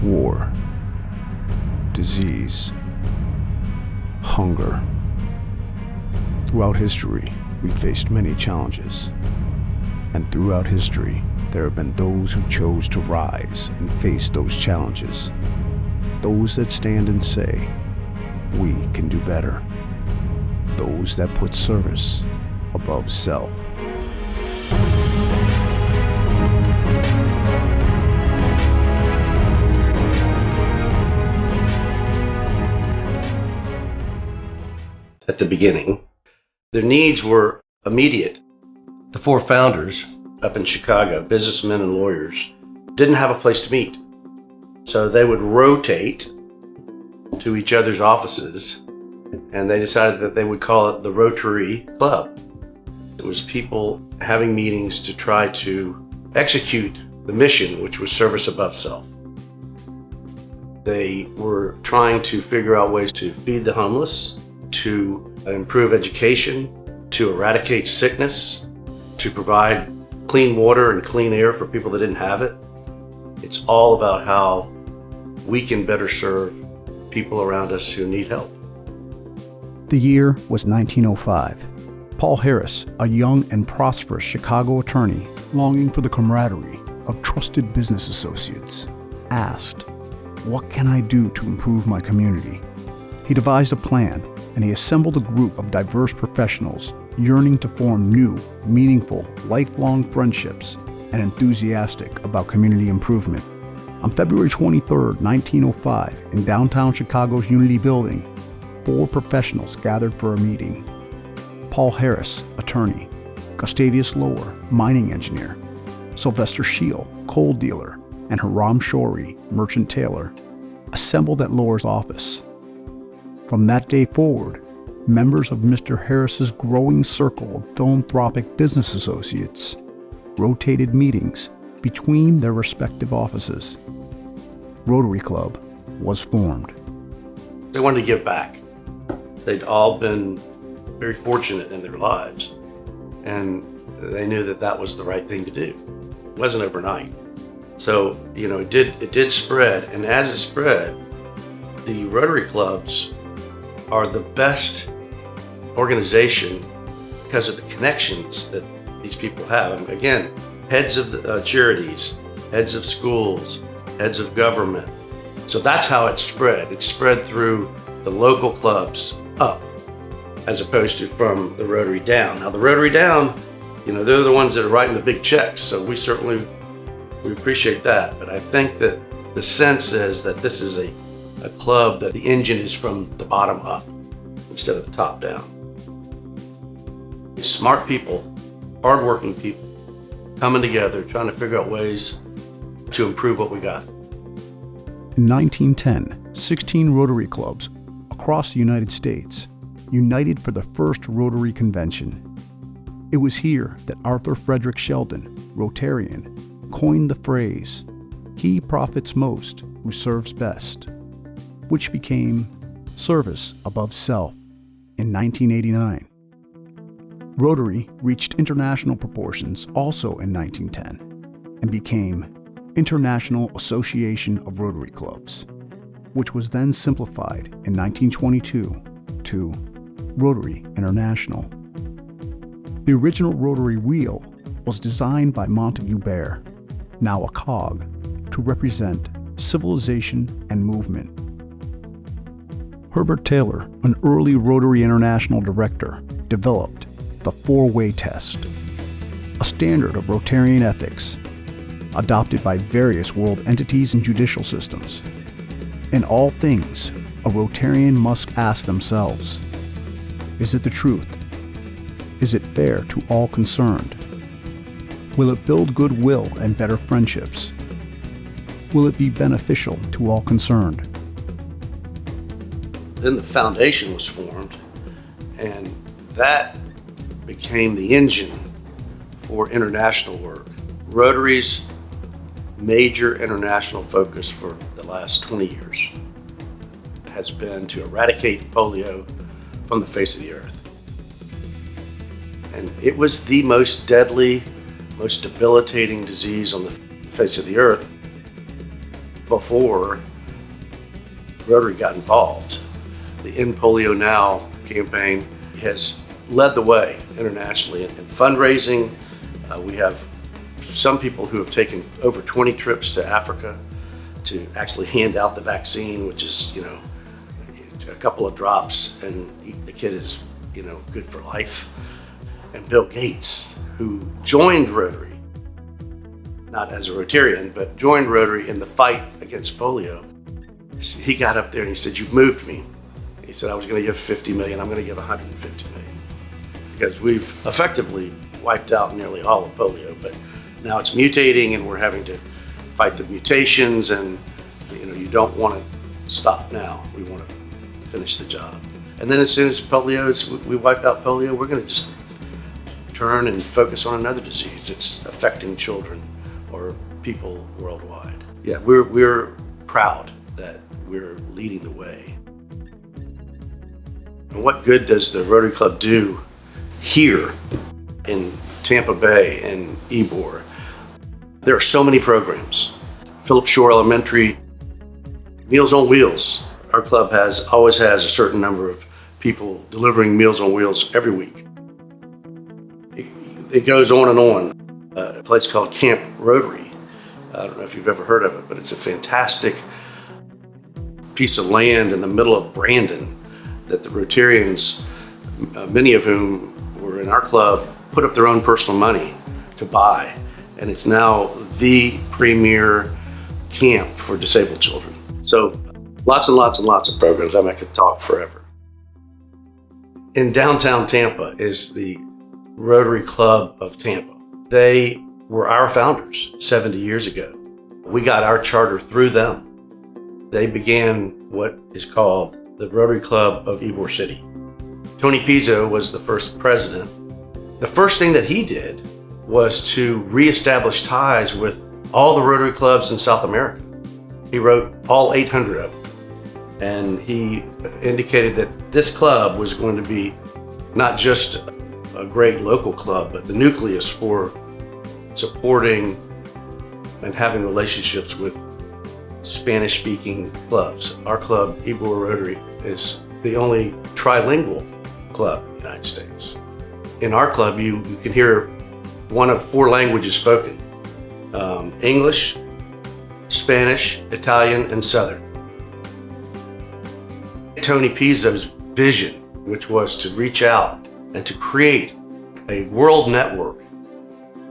war, disease, hunger. Throughout history, we faced many challenges. And throughout history, there have been those who chose to rise and face those challenges. Those that stand and say, we can do better. Those that put service above self. At the beginning, their needs were immediate. The four founders up in Chicago, businessmen and lawyers, didn't have a place to meet. So they would rotate to each other's offices, and they decided that they would call it the Rotary Club. It was people having meetings to try to execute the mission, which was service above self. They were trying to figure out ways to feed the homeless, to improve education, to eradicate sickness, to provide clean water and clean air for people that didn't have it. It's all about how we can better serve people around us who need help. The year was 1905. Paul Harris, a young and prosperous Chicago attorney longing for the camaraderie of trusted business associates, asked, "What can I do to improve my community?" He devised a plan, and he assembled a group of diverse professionals yearning to form new, meaningful, lifelong friendships and enthusiastic about community improvement. On February 23, 1905, in downtown Chicago's Unity Building, 4 professionals gathered for a meeting. Paul Harris, attorney; Gustavius Lower, mining engineer; Sylvester Scheel, coal dealer; and Hiram Shorey, merchant tailor, assembled at Lower's office. From that day forward, members of Mr. Harris's growing circle of philanthropic business associates rotated meetings between their respective offices. Rotary Club was formed. They wanted to give back. They'd all been very fortunate in their lives, and they knew that that was the right thing to do. It wasn't overnight. So, it did spread, and as it spread, the Rotary clubs are the best organization because of the connections that these people have. And again, heads of the, charities, heads of schools, heads of government. So that's how it spread. It spread through the local clubs up, as opposed to from the Rotary down. Now the Rotary down, they're the ones that are writing the big checks. So we appreciate that. But I think that the sense is that this is a club that the engine is from the bottom up instead of the top down. Smart people, hardworking people, coming together, trying to figure out ways to improve what we got. In 1910, 16 Rotary clubs across the United States united for the first Rotary Convention. It was here that Arthur Frederick Sheldon, Rotarian, coined the phrase, "He profits most who serves best," which became service above self in 1989. Rotary reached international proportions also in 1910 and became International Association of Rotary Clubs, which was then simplified in 1922 to Rotary International. The original Rotary wheel was designed by Montague Bear, now a cog, to represent civilization and movement. Herbert Taylor, an early Rotary International director, developed the four-way test, a standard of Rotarian ethics adopted by various world entities and judicial systems. In all things, a Rotarian must ask themselves, is it the truth? Is it fair to all concerned? Will it build goodwill and better friendships? Will it be beneficial to all concerned? Then the foundation was formed, and that became the engine for international work. Rotary's major international focus for the last 20 years has been to eradicate polio from the face of the earth. And it was the most deadly, most debilitating disease on the face of the earth. before Rotary got involved. The End Polio Now campaign has led the way internationally in fundraising. We have some people who have taken over 20 trips to Africa to actually hand out the vaccine, which is, a couple of drops and the kid is, good for life. And Bill Gates, who joined Rotary, not as a Rotarian, but joined Rotary in the fight against polio. He got up there and he said, "You've moved me." He said, "I was going to give 50 million, I'm going to give 150 million. Because we've effectively wiped out nearly all of polio, but now it's mutating and we're having to fight the mutations, and you don't want to stop now. We want to finish the job. And then as soon as we wipe out polio, we're going to just turn and focus on another disease that's affecting children or people worldwide." Yeah, we're proud that we're leading the way. And what good does the Rotary Club do here in Tampa Bay and Ybor? There are so many programs. Phillips Shore Elementary, Meals on Wheels. Our club always has a certain number of people delivering Meals on Wheels every week. It goes on and on. A place called Camp Rotary. I don't know if you've ever heard of it, but it's a fantastic piece of land in the middle of Brandon that the Rotarians, many of whom were in our club, put up their own personal money to buy. And it's now the premier camp for disabled children. So lots and lots and lots of programs. I could talk forever. In downtown Tampa is the Rotary Club of Tampa. They were our founders 70 years ago. We got our charter through them. They began what is called the Rotary Club of Ybor City. Tony Pizzo was the first president. The first thing that he did was to reestablish ties with all the Rotary clubs in South America. He wrote all 800 of them. And he indicated that this club was going to be not just a great local club, but the nucleus for supporting and having relationships with Spanish-speaking clubs. Our club, Ybor Rotary, is the only trilingual club in the United States. In our club, you can hear one of 4 languages spoken: English, Spanish, Italian, and Southern. Tony Pizzo's vision, which was to reach out and to create a world network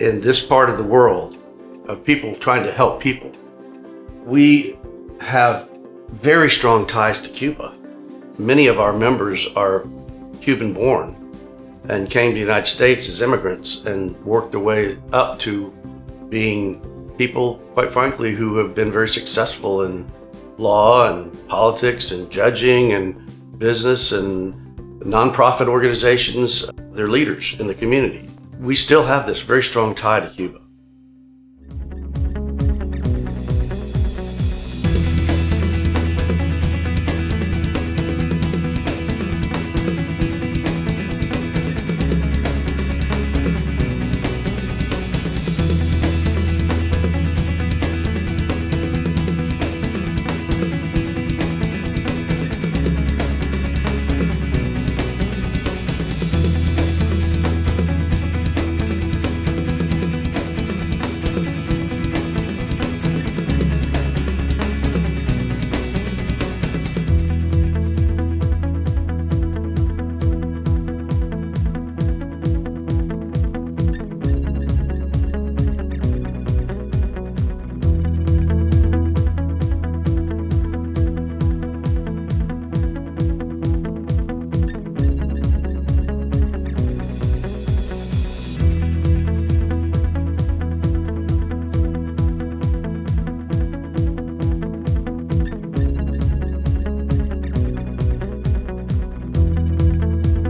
in this part of the world of people trying to help people. We have very strong ties to Cuba. Many of our members are Cuban born and came to the United States as immigrants and worked their way up to being people, quite frankly, who have been very successful in law and politics and judging and business and nonprofit organizations. They're leaders in the community. We still have this very strong tie to Cuba.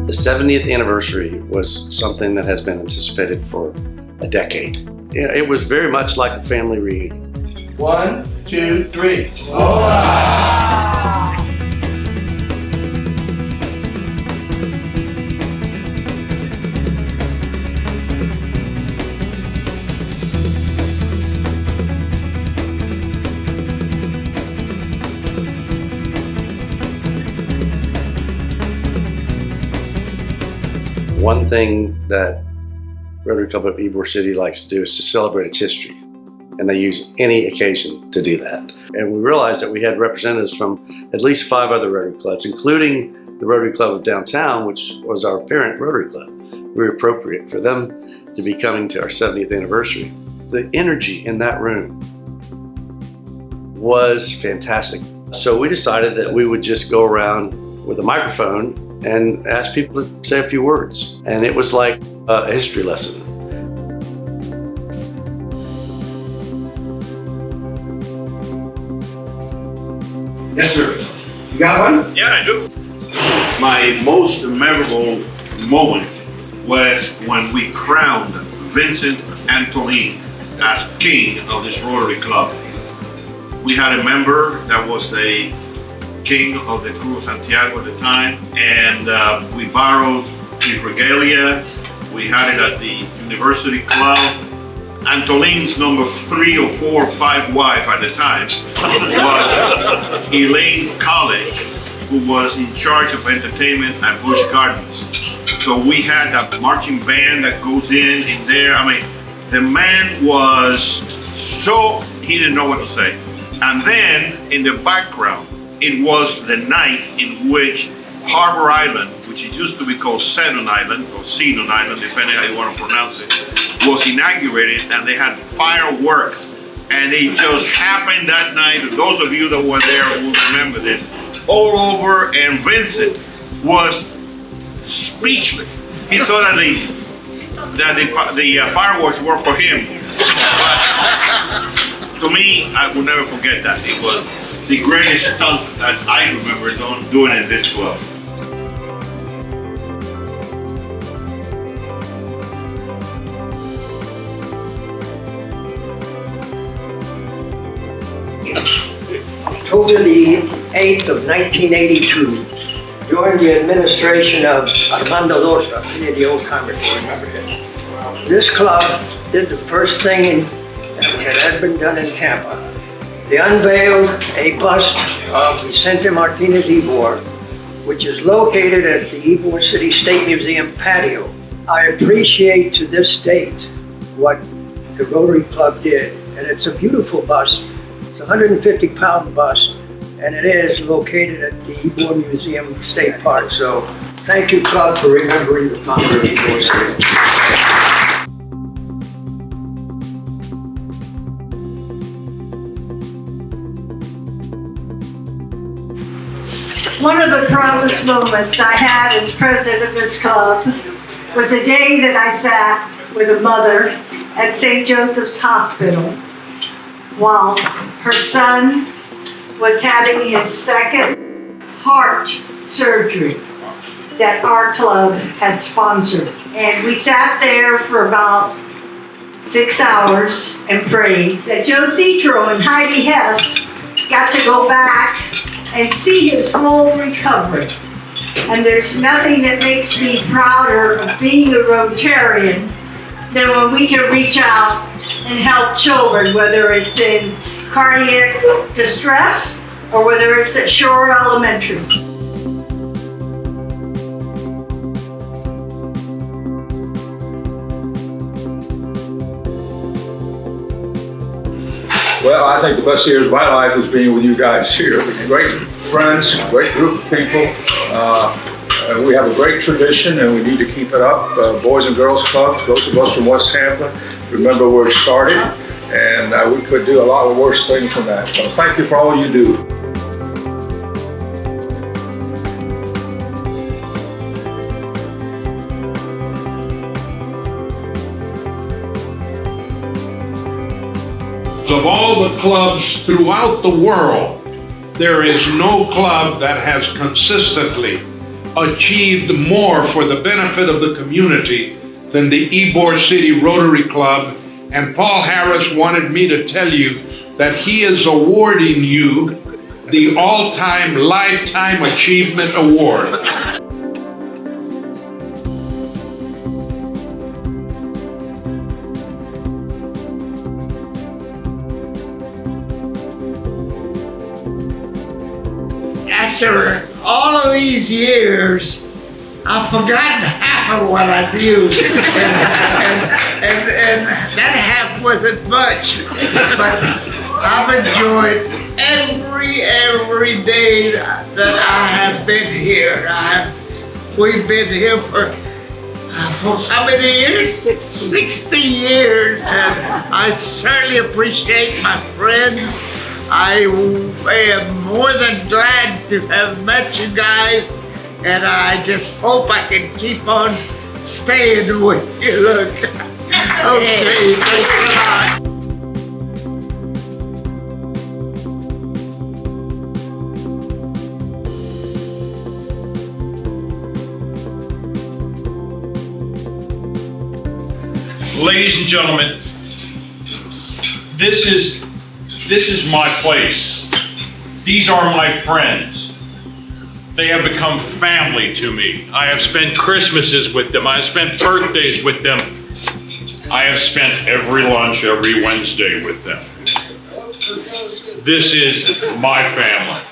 The 70th anniversary was something that has been anticipated for a decade. It was very much like a family reunion. 1, 2, 3. One thing that Rotary Club of Ybor City likes to do is to celebrate its history. And they use any occasion to do that. And we realized that we had representatives from at least 5 other Rotary clubs, including the Rotary Club of Downtown, which was our parent Rotary Club. Very appropriate for them to be coming to our 70th anniversary. The energy in that room was fantastic. So we decided that we would just go around with a microphone and ask people to say a few words. And it was like a history lesson. Yes, sir. You got one? Yeah, I do. My most memorable moment was when we crowned Vincent Antolin as king of this Rotary Club. We had a member that was a king of the Crew of Santiago at the time, and we borrowed his regalia. We had it at the University Club. Antolin's number 3 or 4 or 5 wife at the time was Elaine College, who was in charge of entertainment at Busch Gardens. So we had a marching band that goes in there. I mean, the man was so, he didn't know what to say. And then in the background, it was the night in which Harbor Island, which it used to be called Seton Island, or Seton Island, depending how you want to pronounce it, was inaugurated, and they had fireworks. And it just happened that night. Those of you that were there will remember this. All over, and Vincent was speechless. He thought that the fireworks were for him. But to me, I will never forget that. It was the greatest stunt that I remember doing in this club. October the 8th of 1982, during the administration of Armando Lorca, any of the old timers will remember him. This club did the first thing that had been done in Tampa. They unveiled a bust of Vicente Martinez-Ybor, which is located at the Ybor City State Museum patio. I appreciate to this date what the Rotary Club did, and it's a beautiful bust. It's a 150-pound bust, and it is located at the Ybor Museum State Park. So thank you, Club, for remembering the founder of Ybor City. One of the proudest moments I had as president of this club was the day that I sat with a mother at St. Joseph's Hospital while her son was having his second heart surgery that our club had sponsored. And we sat there for about 6 hours and prayed that Joe Citro and Heidi Hess got to go back and see his full recovery. And there's nothing that makes me prouder of being a Rotarian than when we can reach out and help children, whether it's in cardiac distress or whether it's at Shore Elementary. Well, I think the best years of my life was being with you guys here. Great friends, great group of people. We have a great tradition and we need to keep it up. Boys and Girls Club, those of us from West Tampa, remember where it started, and we could do a lot of worse things than that. So thank you for all you do. Of all the clubs throughout the world, there is no club that has consistently achieved more for the benefit of the community than the Ybor City Rotary Club. And Paul Harris wanted me to tell you that he is awarding you the All-Time Lifetime Achievement Award. After all of these years, I've forgotten half of what I knew, and that half wasn't much. But I've enjoyed every day that I have been here. We've been here for how many years? 60 years, and I certainly appreciate my friends. I am more than glad to have met you guys, and I just hope I can keep on staying with you. Look. Okay, thanks a lot. Ladies and gentlemen, this is my place. These are my friends. They have become family to me. I have spent Christmases with them. I have spent birthdays with them. I have spent every lunch every Wednesday with them. This is my family.